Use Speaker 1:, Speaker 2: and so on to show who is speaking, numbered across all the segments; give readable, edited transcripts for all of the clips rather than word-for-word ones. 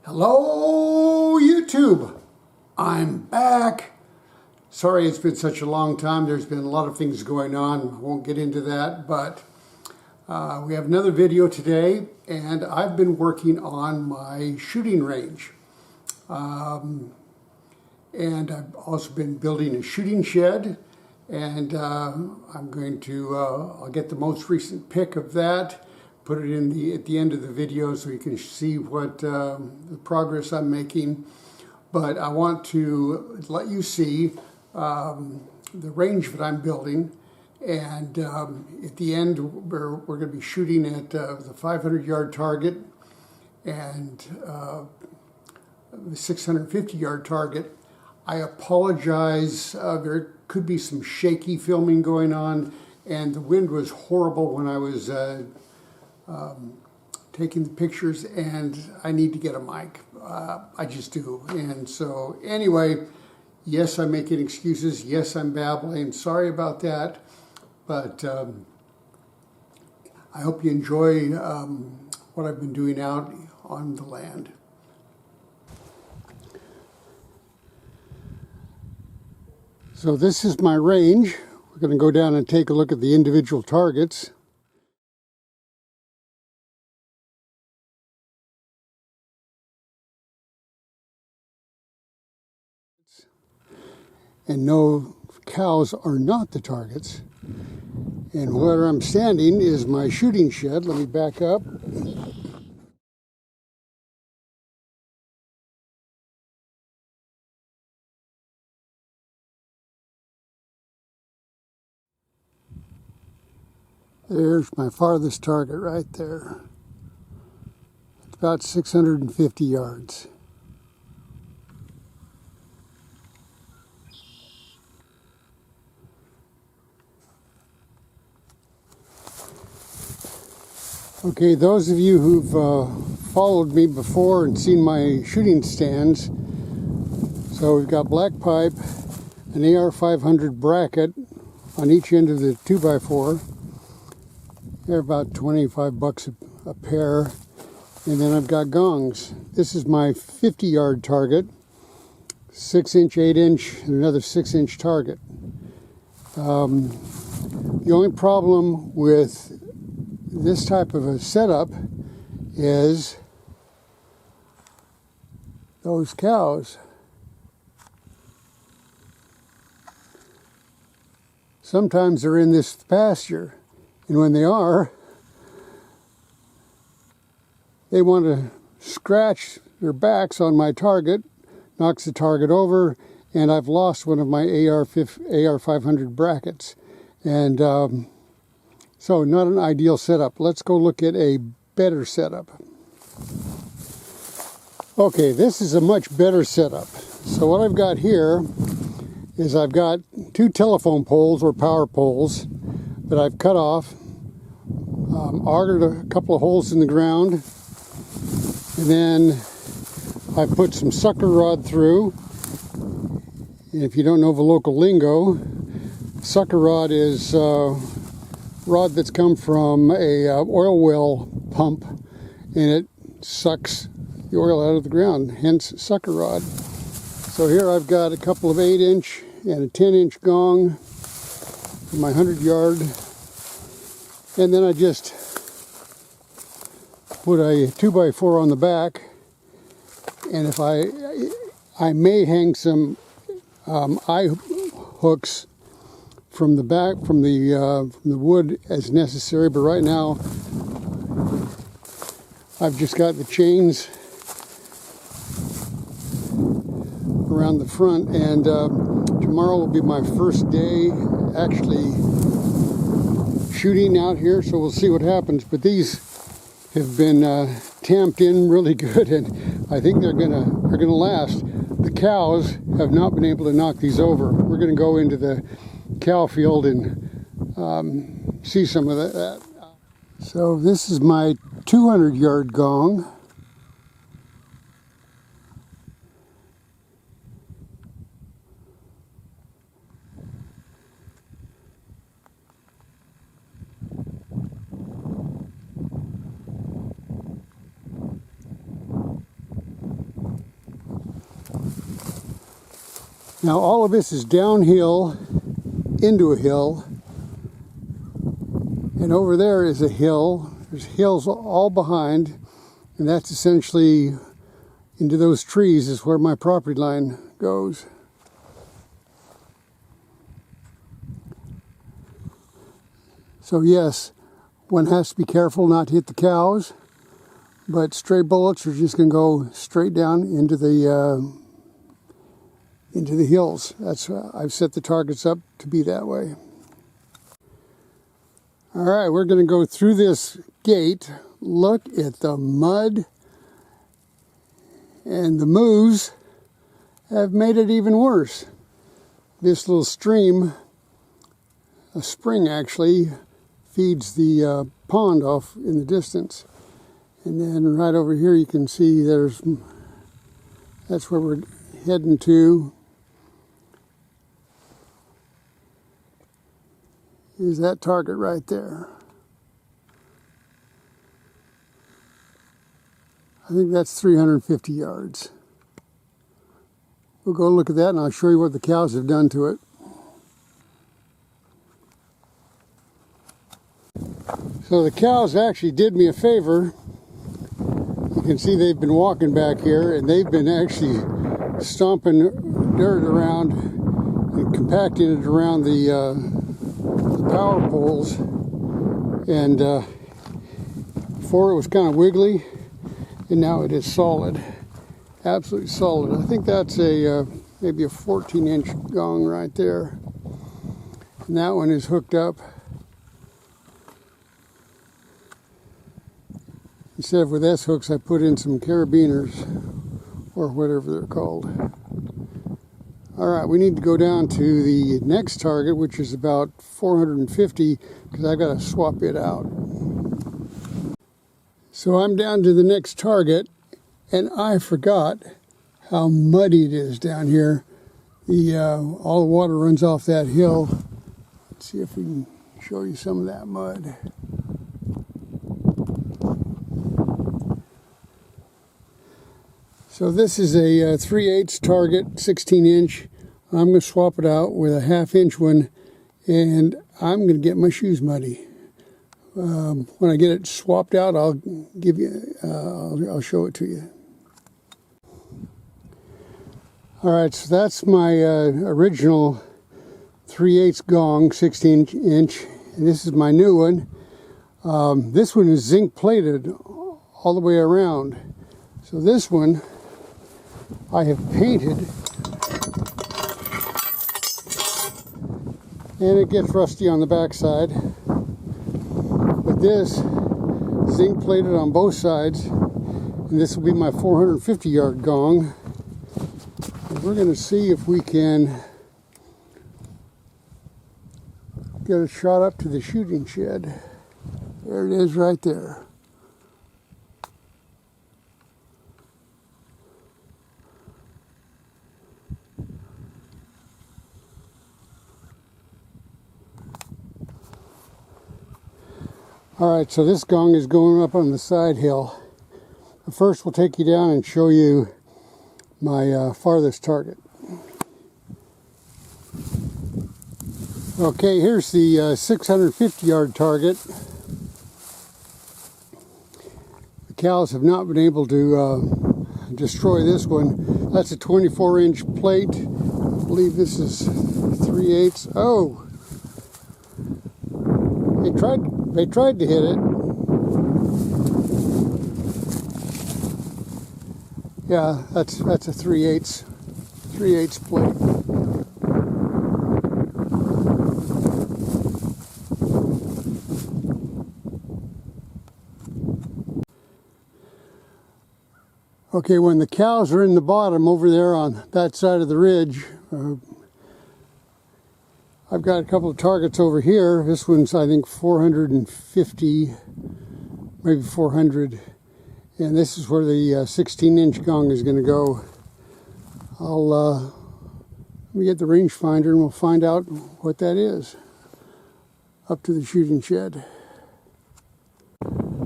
Speaker 1: Hello, YouTube. I'm back. Sorry it's been such a long time. There's been a lot of things going on. I won't get into that, but we have another video today, and I've been working on my shooting range. And I've also been building a shooting shed, and I'm going to, I'll get the most recent pic of that, put it in at the end of the video so you can see what the progress I'm making. But I want to let you see the range that I'm building, and at the end we're going to be shooting at the 500-yard target and the 650-yard target. I apologize, there could be some shaky filming going on, and the wind was horrible when I was taking the pictures, and I need to get a mic. I just do. And so anyway, yes, I'm making excuses. Yes, I'm babbling. Sorry about that. But I hope you enjoy what I've been doing out on the land. So this is my range. We're going to go down and take a look at the individual targets. And no, cows are not the targets. And where I'm standing is my shooting shed. Let me back up. There's my farthest target right there. It's about 650 yards. Okay, those of you who've followed me before and seen my shooting stands, so we've got black pipe, an AR-500 bracket on each end of the 2x4. They're about 25 bucks a pair. And then I've got gongs. This is my 50-yard target, 6-inch, 8-inch, and another 6-inch target. The only problem with this type of a setup is those cows. Sometimes they're in this pasture, and when they are, they want to scratch their backs on my target, knocks the target over, and I've lost one of my AR-500 brackets. And so not an ideal setup. Let's go look at a better setup. Okay, this is a much better setup. So what I've got here is I've got two telephone poles or power poles that I've cut off, augered a couple of holes in the ground, and then I put some sucker rod through. And if you don't know the local lingo, sucker rod is rod that's come from a oil well pump, and it sucks the oil out of the ground, hence sucker rod. So here I've got a couple of 8-inch and a 10-inch gong for my 100-yard, and then I just put a 2x4 on the back, and if I may hang some eye hooks from the back, from the wood as necessary, but right now I've just got the chains around the front, and tomorrow will be my first day actually shooting out here, so we'll see what happens. But these have been tamped in really good, and I think they're gonna last. The cows have not been able to knock these over. We're gonna go into the cow field and see some of that. So this is my 200-yard gong. Now all of this is downhill into a hill, and over there is a hill. There's hills all behind, and that's essentially into those trees is where my property line goes. So yes, one has to be careful not to hit the cows, but stray bullets are just going to go straight down into the hills. That's I've set the targets up to be that way. All right, we're going to go through this gate. Look at the mud, and the moose have made it even worse. This little stream, a spring actually, feeds the pond off in the distance. And then right over here you can see that's where we're heading to. Is that target right there. I think that's 350 yards. We'll go look at that and I'll show you what the cows have done to it. So the cows actually did me a favor. You can see they've been walking back here and they've been actually stomping dirt around and compacting it around the power poles. And before it was kind of wiggly, and now it is solid, absolutely solid. I think that's a maybe a 14-inch gong right there, and that one is hooked up. Instead of with S-hooks, I put in some carabiners, or whatever they're called. All right, we need to go down to the next target, which is about 450, because I've got to swap it out. So I'm down to the next target, and I forgot how muddy it is down here. All the water runs off that hill. Let's see if we can show you some of that mud. So this is a 3/8 target, 16-inch. I'm going to swap it out with a 1/2-inch one, and I'm going to get my shoes muddy. When I get it swapped out, I'll give you, I'll show it to you. All right, so that's my original 3/8 gong, 16-inch, and this is my new one. This one is zinc plated all the way around. So this one I have painted, and it gets rusty on the backside. But this zinc plated on both sides, and this will be my 450-yard gong. And we're going to see if we can get a shot up to the shooting shed. There it is right there. All right, so this gong is going up on the side hill. But first, we'll take you down and show you my farthest target. Okay, here's the 650-yard target. The cows have not been able to destroy this one. That's a 24-inch plate. I believe this is 3/8. Oh! They tried to hit it. Yeah, that's a 3/8 plate. Okay, when the cows are in the bottom over there on that side of the ridge, I've got a couple of targets over here. This one's, I think, 450, maybe 400. And this is where the 16-inch gong is going to go. Let me get the rangefinder and we'll find out what that is up to the shooting shed.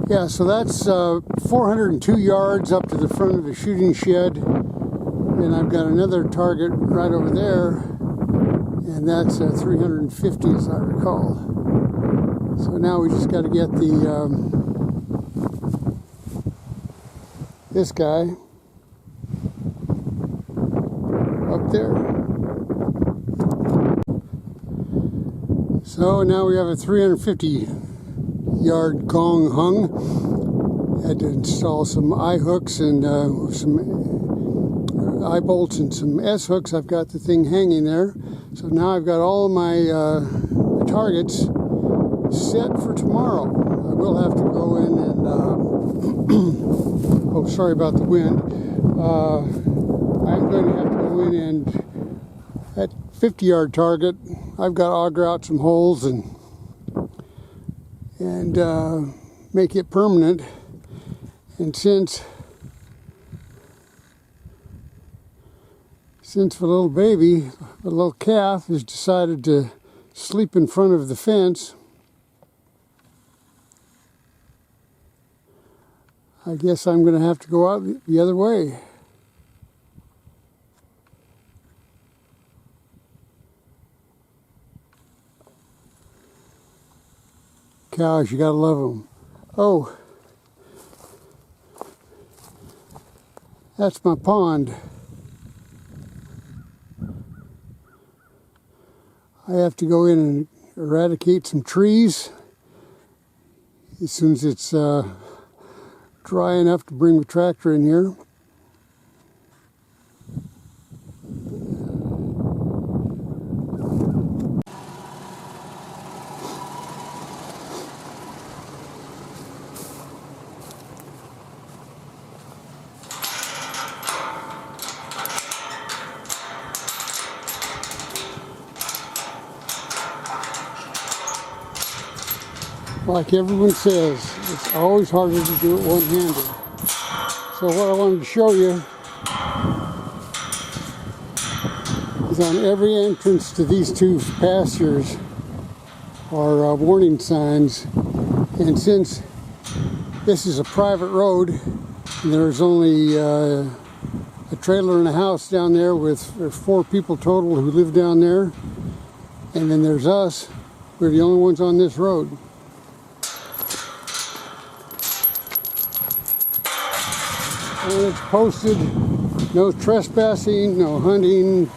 Speaker 1: Yeah, so that's 402 yards up to the front of the shooting shed. And I've got another target right over there, and that's 350 as I recall. So now we just got to get the this guy up there. So now we have a 350 yard gong hung. Had to install some eye hooks and some eye bolts and some S hooks. I've got the thing hanging there. So now I've got all of my targets set for tomorrow. I will have to go in and oh, sorry about the wind. I'm going to have to go in and at 50 yard target, I've got to auger out some holes and make it permanent. And since the little baby, the little calf, has decided to sleep in front of the fence, I guess I'm going to have to go out the other way. Cows, you gotta love them. Oh, that's my pond. I have to go in and eradicate some trees as soon as it's dry enough to bring the tractor in here. Like everyone says, it's always harder to do it one-handed. So what I wanted to show you is on every entrance to these two pastures are warning signs. And since this is a private road, and there's only a trailer and a house down there there's 4 people total who live down there, and then there's us, we're the only ones on this road. And it's posted, no trespassing, no hunting,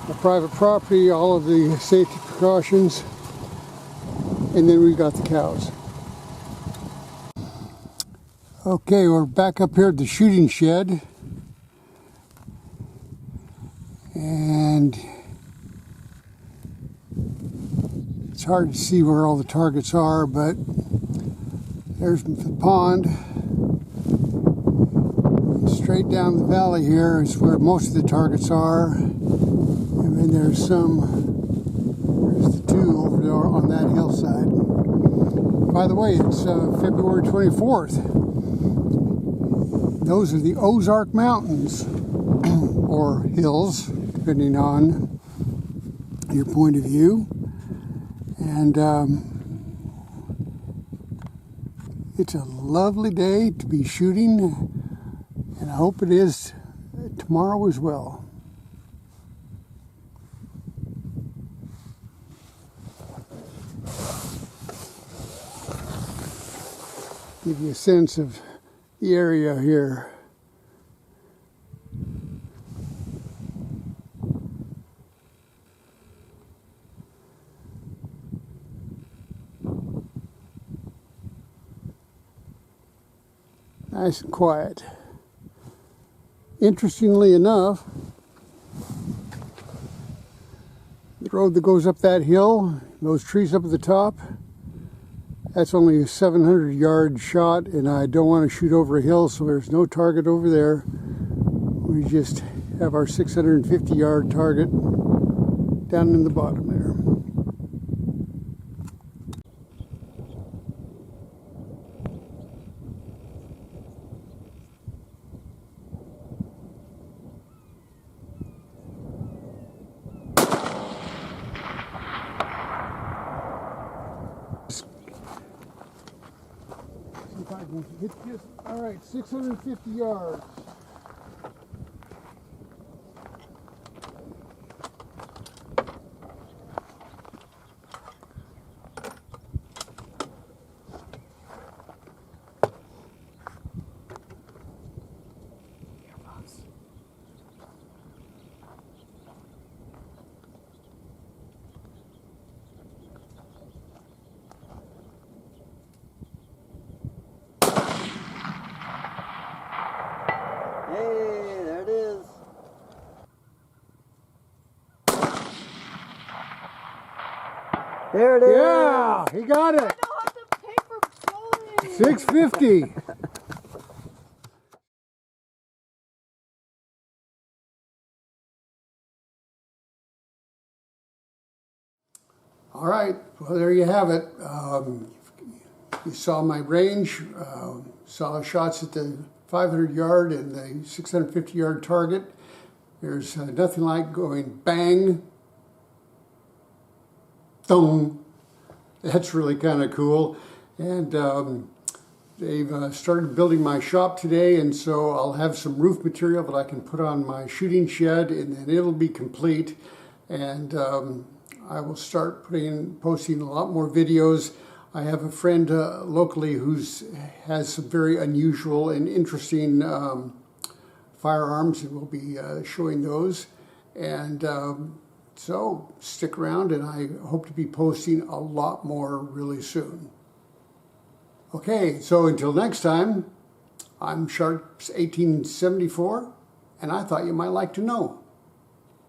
Speaker 1: no private property, all of the safety precautions. And then we've got the cows. Okay, we're back up here at the shooting shed. And it's hard to see where all the targets are, but there's the pond. Straight down the valley here is where most of the targets are. And then there's the 2 over there on that hillside. By the way, it's February 24th. Those are the Ozark Mountains, or hills, depending on your point of view. And it's a lovely day to be shooting. And I hope it is tomorrow as well. Give you a sense of the area here. Nice and quiet. Interestingly enough, the road that goes up that hill, those trees up at the top, that's only a 700 yard shot, and I don't want to shoot over a hill, so there's no target over there. We just have our 650 yard target down in the bottom there. If I can hit this, all right, 650 yards.
Speaker 2: Hey, there it is. There it is.
Speaker 1: Yeah, he got it.
Speaker 3: I know how to pay for bowling.
Speaker 1: 650. All right, well, there you have it. You saw my range, saw shots at the 500 yard and the 650 yard target. There's nothing like going bang, thumb. That's really kind of cool. And they've started building my shop today, and so I'll have some roof material that I can put on my shooting shed, and then it'll be complete. And I will start posting a lot more videos. I have a friend locally has some very unusual and interesting firearms, and we'll be showing those. And so stick around, and I hope to be posting a lot more really soon. Okay, so until next time, I'm Sharps 1874, and I thought you might like to know.